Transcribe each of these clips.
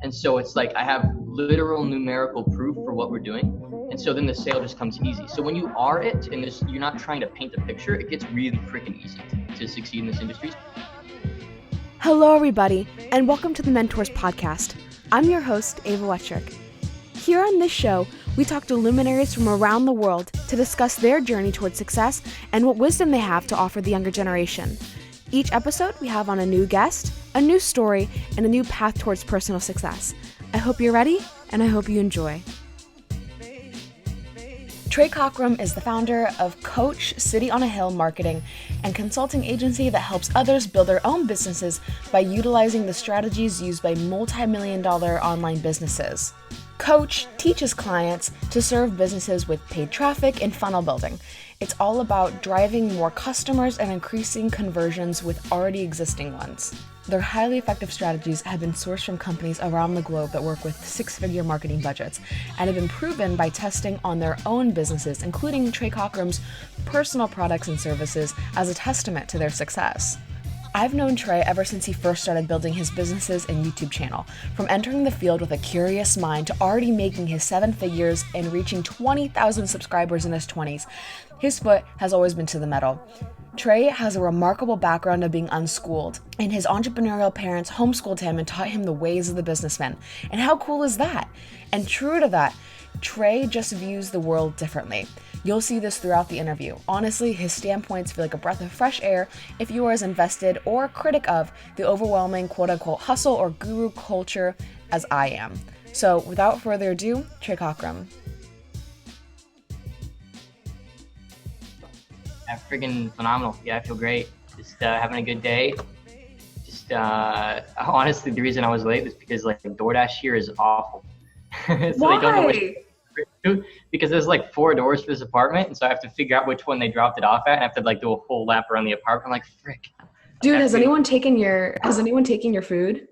And so it's like I have literal numerical proof for what we're doing. And so then the sale just comes easy. So when you are it and you're not trying to paint a picture, it gets really freaking easy to succeed in this industry. Hello, everybody, and welcome to the Mentors Podcast. I'm your host, Ava Wettrick. Here on this show, we talk to luminaries from around the world to discuss their journey towards success and what wisdom they have to offer the younger generation. Each episode, we have on a new guest, a new story, and a new path towards personal success. I hope you're ready, and I hope you enjoy. Trey Cockrum is the founder of COAH City on a Hill marketing and consulting agency that helps others build their own businesses by utilizing the strategies used by multi-million-dollar online businesses. COAH teaches clients to serve businesses with paid traffic and funnel building. It's all about driving more customers and increasing conversions with already existing ones. Their highly effective strategies have been sourced from companies around the globe that work with six-figure marketing budgets and have been proven by testing on their own businesses, including Trey Cockrum's personal products and services, as a testament to their success. I've known Trey ever since he first started building his businesses and YouTube channel, from entering the field with a curious mind to already making his 7 figures and reaching 20,000 subscribers in his 20s. His foot has always been to the metal. Trey has a remarkable background of being unschooled, and his entrepreneurial parents homeschooled him and taught him the ways of the businessman. And how cool is that? And true to that, Trey just views the world differently. You'll see this throughout the interview. Honestly, his standpoints feel like a breath of fresh air if you are as invested or critic of the overwhelming quote-unquote hustle or guru culture as I am. So without further ado, Trey Cockrum. Yeah, freaking phenomenal. Yeah, I feel great. Just having a good day. Just honestly, the reason I was late was because like DoorDash here is awful. So Why? they don't know which because there's like 4 doors to this apartment, and so I have to figure out which one they dropped it off at, and I have to like do a whole lap around the apartment. I'm like, frick. Dude, has anyone taken your food?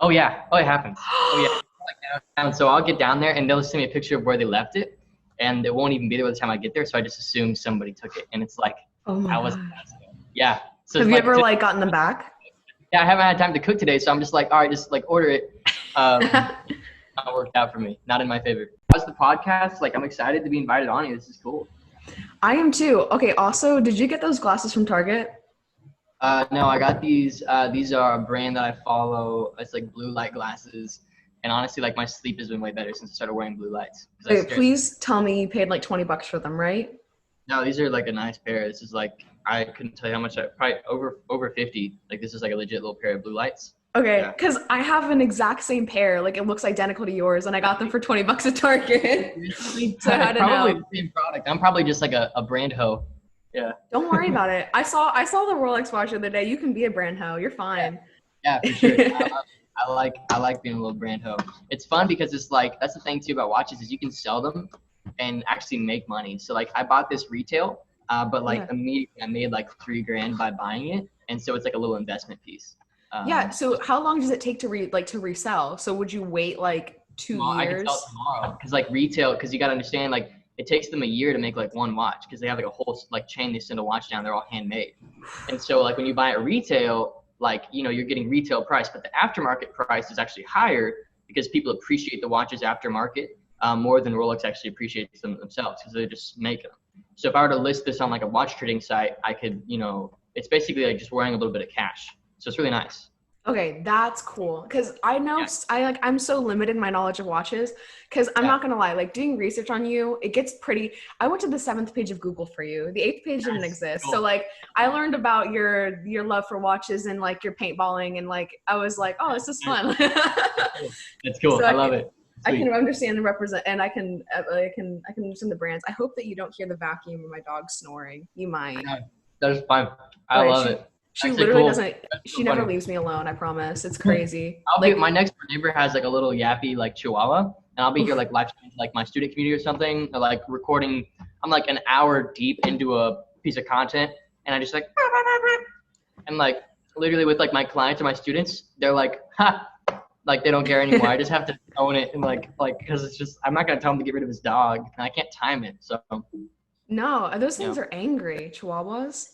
Oh yeah. Oh, it happens. Oh yeah. Like downtown. So I'll get down there and they'll send me a picture of where they left it, and it won't even be there by the time I get there. So I just assume somebody took it, and it's like, Oh my gosh. Yeah. So Have it's you like, ever like gotten them back? Yeah, I haven't had time to cook today, so I'm just like, all right, just like order it. Not worked out for me. Not in my favor. How's the podcast? Like, I'm excited to be invited on here. This is cool. I am too. Okay, also, did you get those glasses from Target? No, I got these. These are a brand that I follow. It's like blue light glasses. And honestly, like my sleep has been way better since I started wearing blue lights. Wait, please tell me you paid like $20 for them, right? No, these are like a nice pair. This is like, I couldn't tell you how much, probably over 50. Like this is like a legit little pair of blue lights. Okay, because I have an exact same pair. Like it looks identical to yours, and I got them for $20 at Target. So I don't probably know. the same product. I'm probably just like a brand hoe. Yeah. Don't worry about it. I saw the Rolex watch the other day. You can be a brand hoe. You're fine. Yeah, for sure. I like being a little brand hoe. It's fun because it's like, that's the thing too about watches is you can sell them and actually make money. So like I bought this retail, but like immediately I made like $3,000 by buying it, and so it's like a little investment piece. Yeah. So how long does it take to resell? So would you wait like 2 years? I can sell tomorrow because like retail, because you got to understand like it takes them a year to make like one watch because they have like a whole like chain. They send a watch down. They're all handmade. And so like when you buy it retail, like, you know, you're getting retail price, but the aftermarket price is actually higher because people appreciate the watches aftermarket more than Rolex actually appreciates them themselves because they just make them. So if I were to list this on like a watch trading site, I could, you know, it's basically like just wearing a little bit of cash. So it's really nice. Okay, that's cool. Because I know I'm so limited in my knowledge of watches. Because I'm not gonna lie, like doing research on you, it gets pretty. I went to the 7th page of Google for you. The 8th page didn't exist. Cool. So like I learned about your love for watches and like your paintballing, and like I was like, oh, this is fun. That's cool. So I love it. Sweet. I can understand and represent, and I can understand the brands. I hope that you don't hear the vacuum of my dog snoring. You might. No, that's fine. I love it. She literally doesn't. She never leaves me alone. I promise. It's crazy. My next door neighbor has like a little yappy like Chihuahua, and I'll be here like live streaming like my student community or something, or like recording. I'm like an hour deep into a piece of content, and I just like, and like literally with like my clients or my students, they're like, ha, like they don't care anymore. I just have to own it and like because it's just I'm not gonna tell him to get rid of his dog, and I can't time it. So no, those things are angry. Chihuahuas.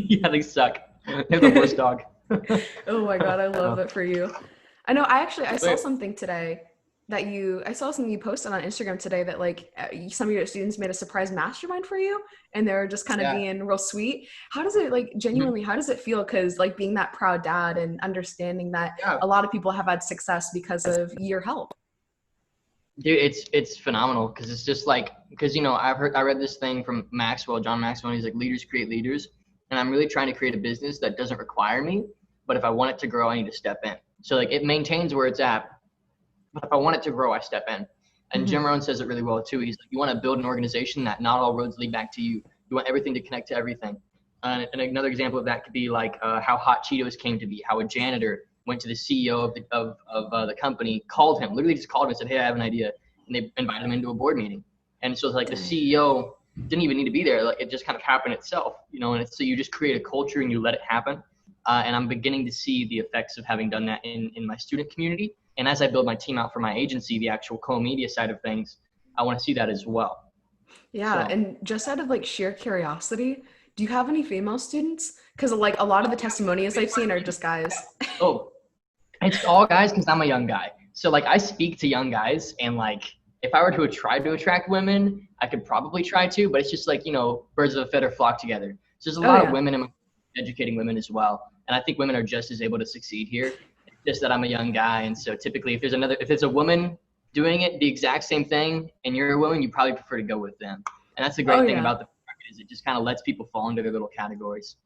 Yeah, they suck. They're the worst dog. Oh my God, I love So, that for you. I know, I saw but something today I saw something you posted on Instagram today that like some of your students made a surprise mastermind for you and they were just kind of yeah. being real sweet. How does it like Mhm. genuinely, how does it feel? Cause like being that proud dad and understanding that Yeah. a lot of people have had success because of your help. Dude, it's phenomenal because it's just like because I read this thing from John Maxwell. And he's like leaders create leaders, and I'm really trying to create a business that doesn't require me, but if I want it to grow, I need to step in. So like it maintains where it's at, but if I want it to grow, I step in. And Jim Mm-hmm. Rohn says it really well too. He's like, you want to build an organization that not all roads lead back to you. You want everything to connect to everything. And another example of that could be like how Hot Cheetos came to be, how a janitor went to the CEO of the company, called him, literally just called him and said, hey, I have an idea. And they invited him into a board meeting. And so it's like the Dang. CEO didn't even need to be there. Like it just kind of happened itself, and it's, so you just create a culture and you let it happen. And I'm beginning to see the effects of having done that in my student community. And as I build my team out for my agency, the actual co-media side of things, I want to see that as well. Yeah. So, And just out of like sheer curiosity, do you have any female students? Cause like a lot of the testimonials I've seen are just guys. oh, it's all guys because I'm a young guy. So like I speak to young guys, and like if I were to try to attract women, I could probably try to, but it's just like, birds of a feather flock together. So there's a Oh lot of yeah. women in educating women as well. And I think women are just as able to succeed here. It's just that I'm a young guy. And so typically if it's a woman doing it the exact same thing and you're a woman, you probably prefer to go with them. And that's the Oh great thing yeah. about the market is it just kind of lets people fall into their little categories.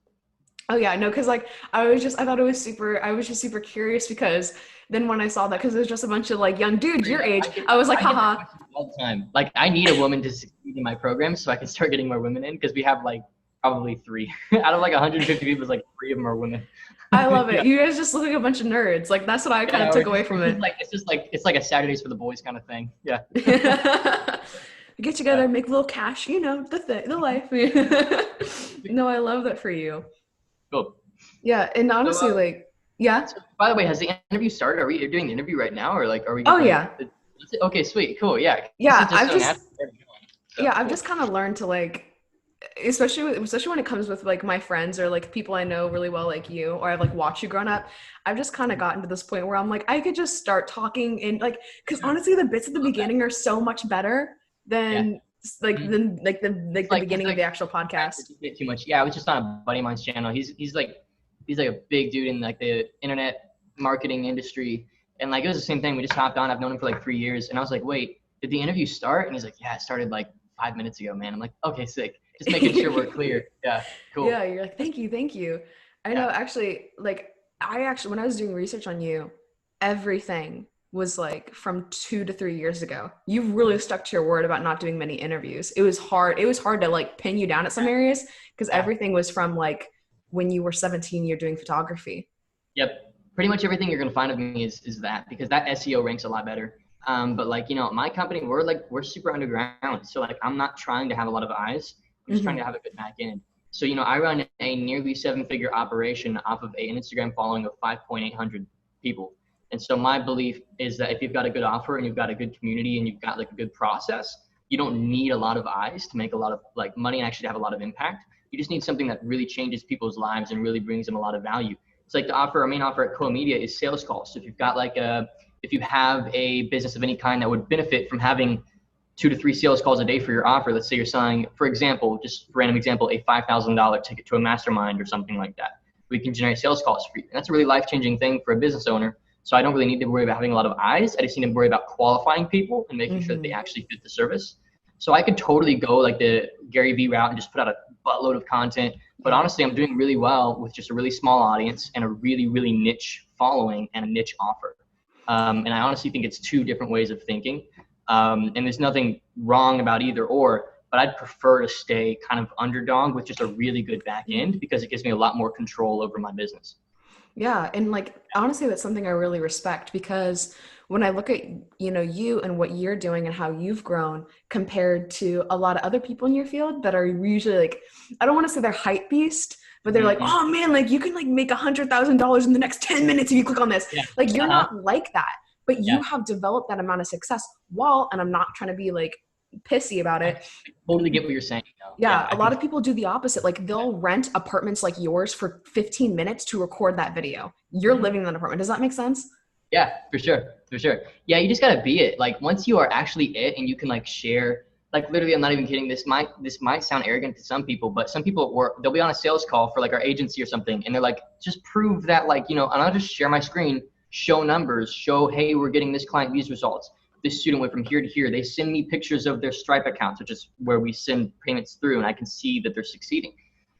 Oh yeah, no, because like I thought it was super. I was just super curious because then when I saw that, because it was just a bunch of like young dudes your age, I was like, I get that haha. question all the time. Like, I need a woman to succeed in my program so I can start getting more women in because we have like probably three out of like 150 people. It's like three of them are women. I love Yeah, it. You guys just look like a bunch of nerds. Like that's what I kind of yeah. took away from it. It's like a Saturdays for the boys kind of thing. Yeah, Get yeah. together, make a little cash, the life. No, I love that for you. Cool. Yeah, and So, honestly, like, yeah. so, by the way, has the interview started? Are we doing the interview right now, or like are we Oh gonna? yeah, Okay, sweet, cool. Yeah, this is yeah. just so natural. So I've cool. just kind of learned to like especially when it comes with like my friends or like people I know really well like you or I've like watched you growing up. I've just kind of gotten to this point where I'm like I could just start talking and like because Yeah, honestly the bits at the love that. beginning are so much better Yeah. than Mhm. like the It's beginning of like the actual podcast. a bit too much. Yeah, I was just on a buddy of mine's channel. He's like a big dude in like the internet marketing industry, and like it was the same thing. We just hopped on. I've known him for like 3 years, and I was like, wait, did the interview start? And he's like, yeah, it started like 5 minutes ago, man. I'm like, okay, sick. Just making sure we're clear. Yeah, Yeah, cool. you're like, thank you. I Yeah, know actually, like, I actually, when I was doing research on you, everything was like from 2 to 3 years ago. You've really stuck to your word about not doing many interviews. It was hard to like pin you down at some areas because yeah. everything was from like when you were 17, you're doing photography. Yep. Pretty much everything you're gonna find of me is that because that SEO ranks a lot better. But like my company, we're super underground, so like I'm not trying to have a lot of eyes. I'm just trying Hmm. to have a good back end. So I run a nearly seven-figure operation off of an Instagram following of 5,800 people. And so my belief is that if you've got a good offer and you've got a good community and you've got like a good process, you don't need a lot of eyes to make a lot of like money and actually have a lot of impact. You just need something that really changes people's lives and really brings them a lot of value. It's like our main offer at COAH Media is sales calls. So if you have a business of any kind that would benefit from having 2 to 3 sales calls a day for your offer, let's say you're selling, for example, just random example, a $5,000 ticket to a mastermind or something like that, we can generate sales calls for you. And that's a really life-changing thing for a business owner. So I don't really need to worry about having a lot of eyes. I just need to worry about qualifying people and making sure that they Hmm. actually fit the service. So I could totally go like the Gary Vee route and just put out a buttload of content. But honestly, I'm doing really well with just a really small audience and a really, really niche following and a niche offer. And I honestly think it's two different ways of thinking. And there's nothing wrong about either or, but I'd prefer to stay kind of underdog with just a really good back end because it gives me a lot more control over my business. Yeah, and like honestly, that's something I really respect because when I look at, you and what you're doing and how you've grown compared to a lot of other people in your field that are usually like, I don't want to say they're hype beast, but they're like, Mm-hmm. oh man, like you can like make $100,000 in the next 10 minutes if you click on this. Yeah. Like you're Uh-huh. not like that, but you Yeah. have developed that amount of success while, and I'm not trying to be like pissy about it. I totally get what you're saying though. Yeah, Yeah, a I lot can. of people do the opposite. Like they'll rent apartments like yours for 15 minutes to record that video. You're Mhm. living in that apartment. Does that make sense? Yeah, for sure, for sure. Yeah, you just gotta be it. Like once you are actually it, and you can like share. Like literally, I'm not even kidding. This might sound arrogant to some people, but some people they'll be on a sales call for like our agency or something, and they're like, just prove that like and I'll just share my screen, show numbers, show hey we're getting this client these results. This student went from here to here. They send me pictures of their Stripe accounts, which is where we send payments through, and I can see that they're succeeding.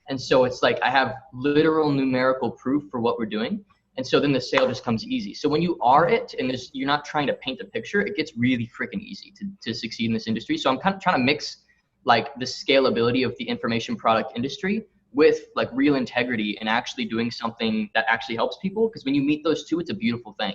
And so it's like I have literal numerical proof for what we're doing. And so then the sale just comes easy. So when you are it and you're not trying to paint a picture, it gets really freaking easy to succeed in this industry. So I'm kind of trying to mix like the scalability of the information product industry with like real integrity and actually doing something that actually helps people. Because when you meet those two, it's a beautiful thing.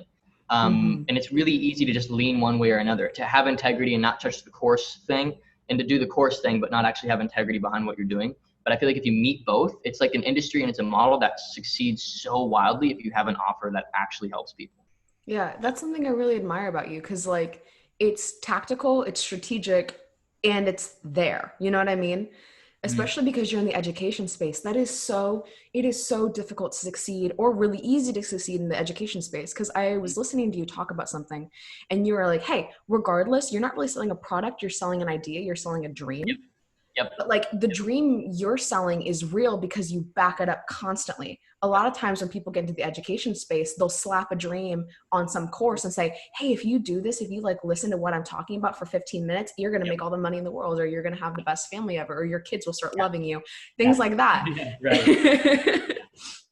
Hmm. And it's really easy to just lean one way or another, to have integrity and not touch the course thing, and to do the course thing, but not actually have integrity behind what you're doing. But I feel like if you meet both, it's like an industry and it's a model that succeeds so wildly if you have an offer that actually helps people. Yeah, that's something I really admire about you because, like, it's tactical, it's strategic, and it's there. You know what I mean? Mhm. Especially because you're in the education space. It is so difficult to succeed or really easy to succeed in the education space. Because I was listening to you talk about something and you were like, hey, regardless, you're not really selling a product, you're selling an idea, you're selling a Yep. dream. Yep. But like the dream you're selling is real because you back it up constantly. A lot of times when people get into the education space, they'll slap a dream on some course and say, hey, if you do this, if you like listen to what I'm talking about for 15 minutes, you're going to Yep. make all the money in the world, or you're going to have the best family ever, or your kids will start Yeah. loving you, Yeah. things like that. Yeah. Right.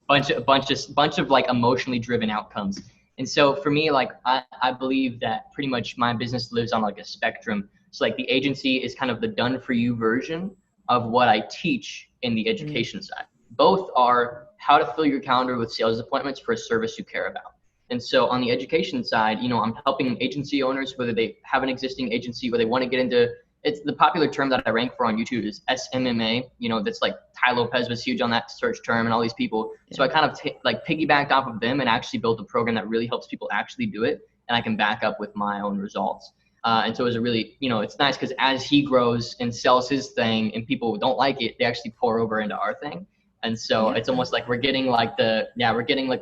Bunch of like emotionally driven outcomes. And so for me, like I believe that pretty much my business lives on like a spectrum. So like the agency is kind of the done for you version of what I teach in the Mm, education side. Both are how to fill your calendar with sales appointments for a service you care about. And so on the education side, I'm helping agency owners, whether they have an existing agency, where they want to get into, it's the popular term that I rank for on YouTube is SMMA. That's like Ty Lopez was huge on that search term and all these people. So yeah. I kind of like piggybacked off of them and actually built a program that really helps people actually do it. And I can back up with my own results. And so it was a really, it's nice because as he grows and sells his thing and people don't like it, they actually pour over into our thing. And so Yeah. it's almost like we're getting like the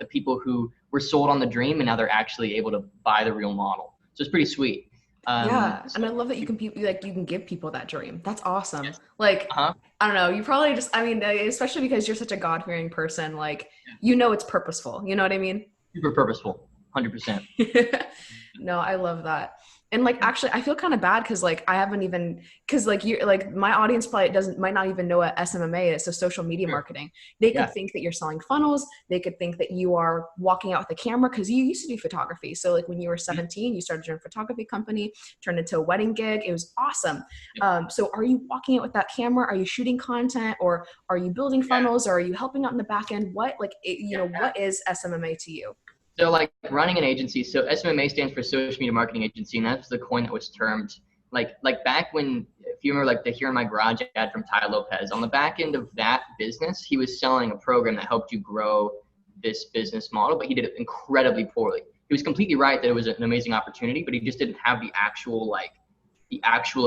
people who were sold on the dream and now they're actually able to buy the real model. So it's pretty sweet. Yeah, and I So love that super, you can give people that dream. That's awesome. yes. Like, Uh-huh. I don't know, you probably just I mean, especially because you're such a God-fearing person, like Yeah. it's purposeful. You know what I mean? Super purposeful. 100%. No, I love that. And like actually I feel kind of bad because like I haven't even because like you're like my audience probably doesn't might not even know what SMMA is, so social media Sure. marketing. They could Yeah. think that you're selling funnels, they could think that you are walking out with a camera because you used to do photography. So like when you were Mhm. 17, you started your own photography company, turned into a wedding gig. It was awesome. Yep. So are you walking out with that camera? Are you shooting content or are you building Yeah. funnels or are you helping out in the back end? What like Yeah. what is SMMA to you? So like running an agency, so SMMA stands for Social Media Marketing Agency, and that's the coin that was termed like back when, if you remember like the Here in My Garage ad from Ty Lopez, on the back end of that business, he was selling a program that helped you grow this business model, but he did it incredibly poorly. He was completely right that it was an amazing opportunity, but he just didn't have the actual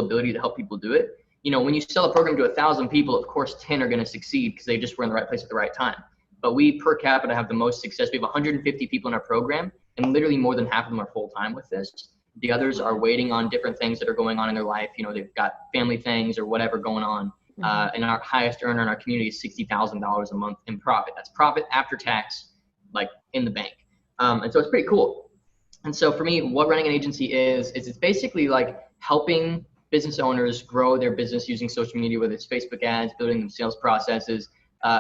ability to help people do it. When you sell a program to 1,000 people, of course 10 are going to succeed because they just were in the right place at the right time. But we per capita have the most success. We have 150 people in our program, and literally more than half of them are full time with this. The others are waiting on different things that are going on in their life. They've got family things or whatever going on. Mhm. And our highest earner in our community is $60,000 a month in profit. That's profit after tax, like in the bank. And so it's pretty cool. And so for me, what running an agency is it's basically like helping business owners grow their business using social media, whether it's Facebook ads, building them sales processes.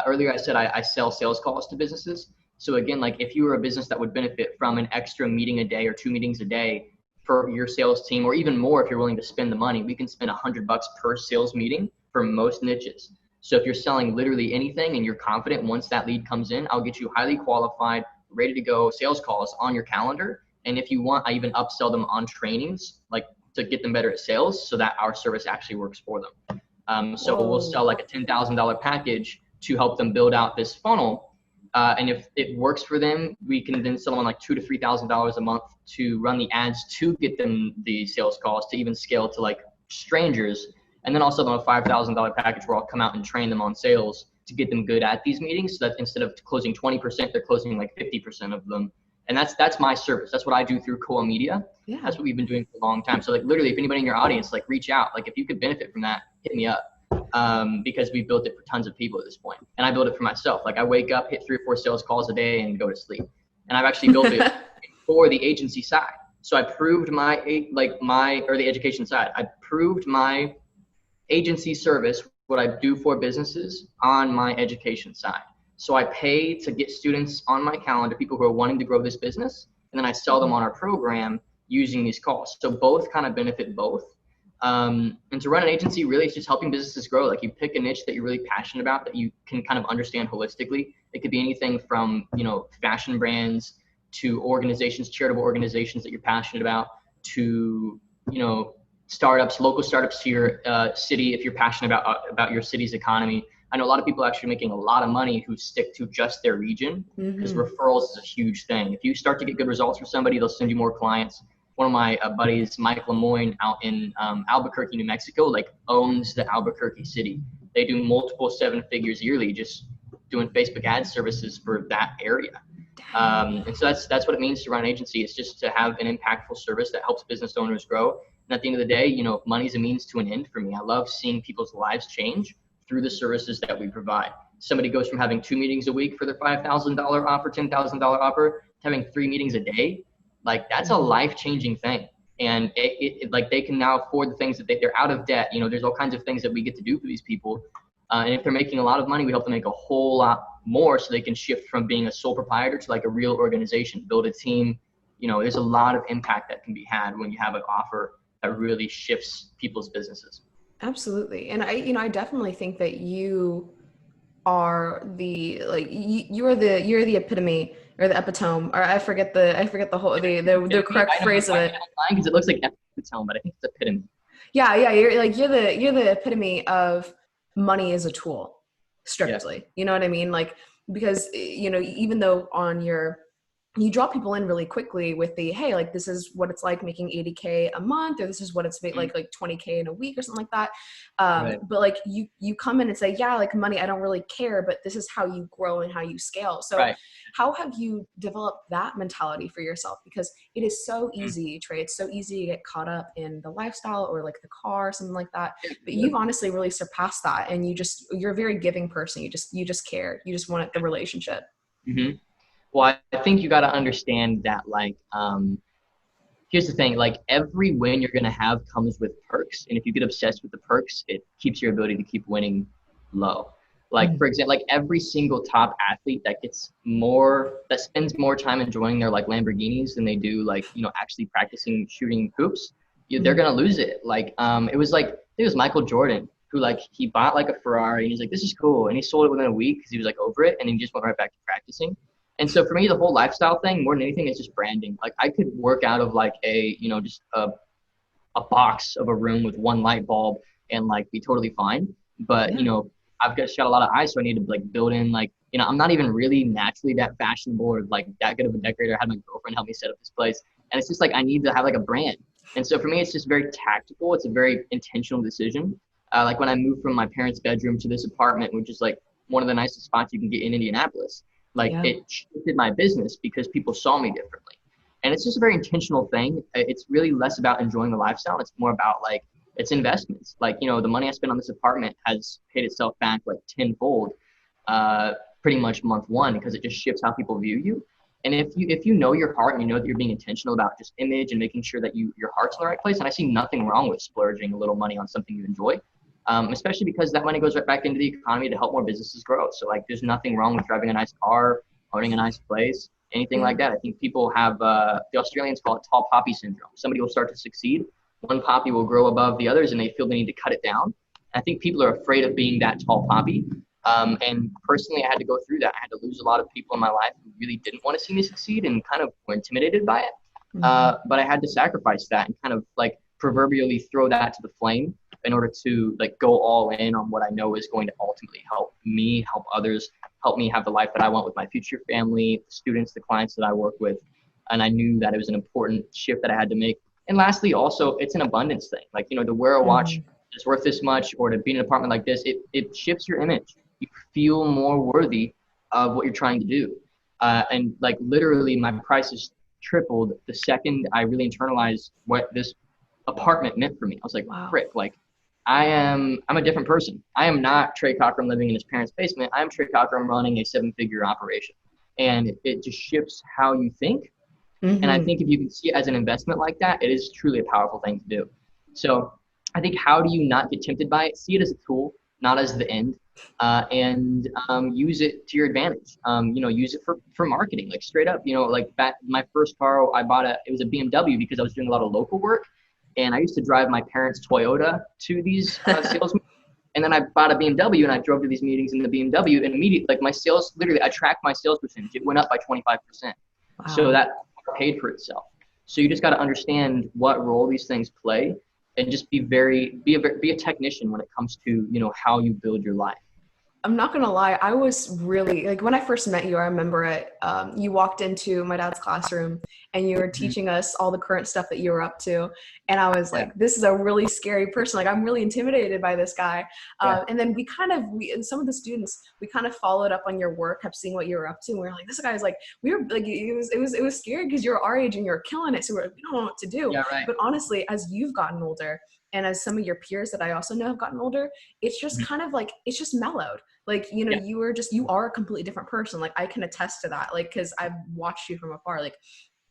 Earlier, I said I sell sales calls to businesses. So again, like if you were a business that would benefit from an extra meeting a day or 2 meetings a day for your sales team, or even more if you're willing to spend the money, we can spend $100 per sales meeting for most niches. So if you're selling literally anything and you're confident once that lead comes in, I'll get you highly qualified, ready to go sales calls on your calendar. And if you want, I even upsell them on trainings, like to get them better at sales so that our service actually works for them. So we'll sell Whoa. like a $10,000 package to help them build out this funnel. And if it works for them, we can then sell them like $2,000 to $3,000 a month to run the ads to get them the sales calls to even scale to like strangers, and then I'll sell them a $5,000 package where I'll come out and train them on sales to get them good at these meetings, so that instead of closing 20%, they're closing like 50% of them. And that's my service. That's what I do through COAH Media. Yeah. That's what we've been doing for a long time. So like literally, if anybody in your audience, like reach out, like if you could benefit from that, hit me up. Because we built it for tons of people at this point. And I built it for myself. Like I wake up, hit 3 or 4 sales calls a day and go to sleep. And I've actually built it for the agency side. So I proved the education side. I proved my agency service, what I do for businesses, on my education side. So I pay to get students on my calendar, people who are wanting to grow this business, and then I sell them on our program using these calls. So both kind of benefit both. And to run an agency, really, it's just helping businesses grow. Like you pick a niche that you're really passionate about, that you can kind of understand holistically. It could be anything from, fashion brands to organizations, charitable organizations that you're passionate about, to, startups, local startups to your city, if you're passionate about your city's economy. I know a lot of people actually making a lot of money who stick to just their region, because referrals is a huge thing. If you start to get good results for somebody, they'll send you more clients. One of my buddies, Mike Lemoyne, out in Albuquerque, New Mexico, owns the Albuquerque city. They do multiple 7 figures yearly just doing Facebook ad services for that area. And so that's what it means to run an agency. It's just to have an impactful service that helps business owners grow. And at the end of the day, money's a means to an end for me. I love seeing people's lives change through the services that we provide. Somebody goes from having 2 meetings a week for their $5,000 offer, $10,000 offer, to having 3 meetings a day. That's a life-changing thing. And they can now afford the things that they're out of debt. There's all kinds of things that we get to do for these people. And if they're making a lot of money, we help them make a whole lot more so they can shift from being a sole proprietor to a real organization, build a team. There's a lot of impact that can be had when you have an offer that really shifts people's businesses. Absolutely. And I definitely think that you are you're the epitome, or the epitome, or I forget the whole the correct phrase of it. Because it looks like epitome, but I think it's epitome. Yeah, you're the epitome of money as a tool, strictly. Yeah. You know what I mean? Because even though you draw people in really quickly with the, hey, this is what it's like making $80K a month, or this is what it's like $20K in a week or something like that. Right. But you come in and say, yeah, money, I don't really care, but this is how you grow and how you scale. So right. How have you developed that mentality for yourself? Because it is so easy, Trey. It's so easy to get caught up in the lifestyle or the car, something like that. But you've honestly really surpassed that. And you're a very giving person. You just care. You just want the relationship. Mm-hmm. Well, I think you got to understand that, here's the thing, every win you're going to have comes with perks. And if you get obsessed with the perks, it keeps your ability to keep winning low. For example, every single top athlete that spends more time enjoying their Lamborghinis than they do, actually practicing shooting hoops, they're going to lose it. It was Michael Jordan who he bought a Ferrari and he's like, this is cool. And he sold it within a week because he was over it. And he just went right back to practicing. And so for me, the whole lifestyle thing, more than anything, is just branding. I could work out of just a box of a room with one light bulb and be totally fine. But, I've got a lot of eyes, so I need to build in I'm not even really naturally that fashionable or that good of a decorator. I had my girlfriend help me set up this place. And it's just I need to have a brand. And so for me, it's just very tactical. It's a very intentional decision. When I moved from my parents' bedroom to this apartment, which is one of the nicest spots you can get in Indianapolis. It shifted my business because people saw me differently. And it's just a very intentional thing. It's really less about enjoying the lifestyle. It's more about it's investments. The money I spent on this apartment has paid itself back tenfold, pretty much month 1, because it just shifts how people view you. And if you know your heart and you know that you're being intentional about just image and making sure that your heart's in the right place, and I see nothing wrong with splurging a little money on something you enjoy. Especially because that money goes right back into the economy to help more businesses grow. So there's nothing wrong with driving a nice car, owning a nice place, anything like that. I think people have, the Australians call it tall poppy syndrome. Somebody will start to succeed. One poppy will grow above the others and they feel they need to cut it down. I think people are afraid of being that tall poppy. And personally, I had to go through that. I had to lose a lot of people in my life who really didn't want to see me succeed and kind of were intimidated by it. But I had to sacrifice that and kind of proverbially throw that to the flame in order to go all in on what I know is going to ultimately help me, help others, help me have the life that I want with my future family, the students, the clients that I work with. And I knew that it was an important shift that I had to make And lastly, also, it's an abundance thing. Like, to wear a watch is worth this much, or to be in an apartment like this, it shifts your image. You feel more worthy of what you're trying to do. And like literally my prices tripled the second I really internalized what this apartment meant for me. I was like, Wow. frick, like I'm a different person. I am not Trey Cockrum living in his parents' basement. I am Trey Cockrum running a 7-figure operation. And it just shifts how you think. And I think if you can see it as an investment like that, it is truly a powerful thing to do. So I think, how do you not get tempted by it? See it as a tool, not as the end, and use it to your advantage. Use it for marketing, like straight up. Like back my first car I bought, it was a BMW because I was doing a lot of local work, and I used to drive my parents' Toyota to these sales meetings. And then I bought a BMW and I drove to these meetings in the BMW, and immediately, like my sales, literally, I tracked my sales percentage. It went up by 25%. Wow. So that paid for itself. So you just got to understand what role these things play, and just be a technician when it comes to, how you build your life. I'm not going to lie. I was really, like, when I first met you, I remember it. You walked into my dad's classroom and you were teaching us all the current stuff that you were up to. And I was like, this is a really scary person. Like, I'm really intimidated by this guy. And then and some of the students, we kind of followed up on your work, kept seeing what you were up to. And we were like, this guy's like, it was scary because you're our age and you're killing it. So we don't know what to do. Yeah, right. But honestly, as you've gotten older, and as some of your peers that I also know have gotten older, it's just kind of like, it's just mellowed. Like, you are a completely different person. Like, I can attest to that. Like, cause I've watched you from afar. Like,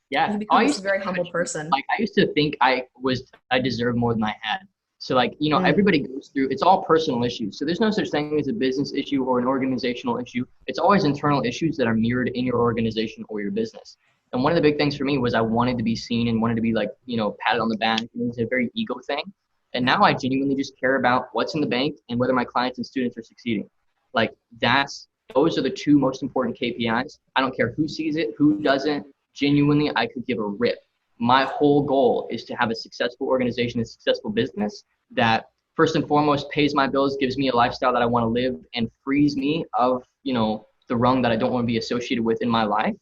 you become this very humble person. Like, I used to think I deserved more than I had. So like, everybody goes through, it's all personal issues. So there's no such thing as a business issue or an organizational issue. It's always internal issues that are mirrored in your organization or your business. And one of the big things for me was I wanted to be seen and wanted to be like, patted on the back. It was a very ego thing. And now I genuinely just care about what's in the bank and whether my clients and students are succeeding. Like, those are the two most important KPIs. I don't care who sees it, who doesn't. Genuinely, I could give a rip. My whole goal is to have a successful organization, a successful business that first and foremost pays my bills, gives me a lifestyle that I want to live, and frees me of, the rung that I don't want to be associated with in my life.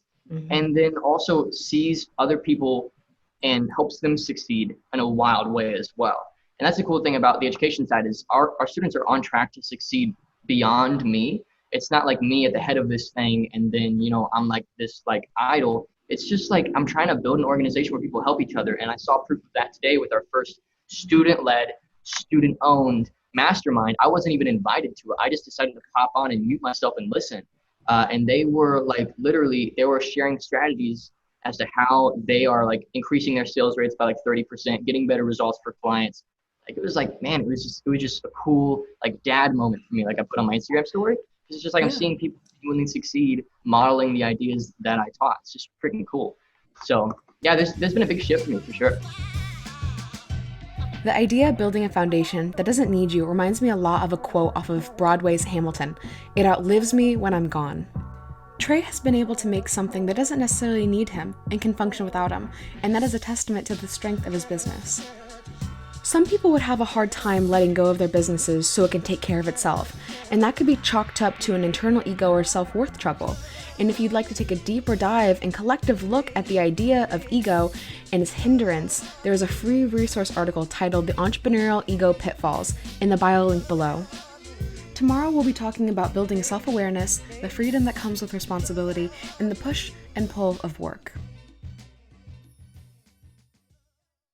And then also sees other people and helps them succeed in a wild way as well. And that's the cool thing about the education side is our students are on track to succeed beyond me. It's not like me at the head of this thing and then, I'm like this like idol. It's just like I'm trying to build an organization where people help each other. And I saw proof of that today with our first student-led, student-owned mastermind. I wasn't even invited to it. I just decided to pop on and mute myself and listen. And they were like, literally, they were sharing strategies as to how they are like increasing their sales rates by like 30%, getting better results for clients. Like, it was like, man, it was just a cool like dad moment for me. Like, I put on my Instagram story. It's just like I'm seeing people genuinely succeed, modeling the ideas that I taught. It's just freaking cool. So yeah, there's been a big shift for me for sure. The idea of building a foundation that doesn't need you reminds me a lot of a quote off of Broadway's Hamilton. It outlives me when I'm gone. Trey has been able to make something that doesn't necessarily need him and can function without him, and that is a testament to the strength of his business. Some people would have a hard time letting go of their businesses so it can take care of itself, and that could be chalked up to an internal ego or self-worth trouble. And if you'd like to take a deeper dive and collective look at the idea of ego and its hindrance, there is a free resource article titled The Entrepreneurial Ego Pitfalls in the bio link below. Tomorrow we'll be talking about building self-awareness, the freedom that comes with responsibility, and the push and pull of work.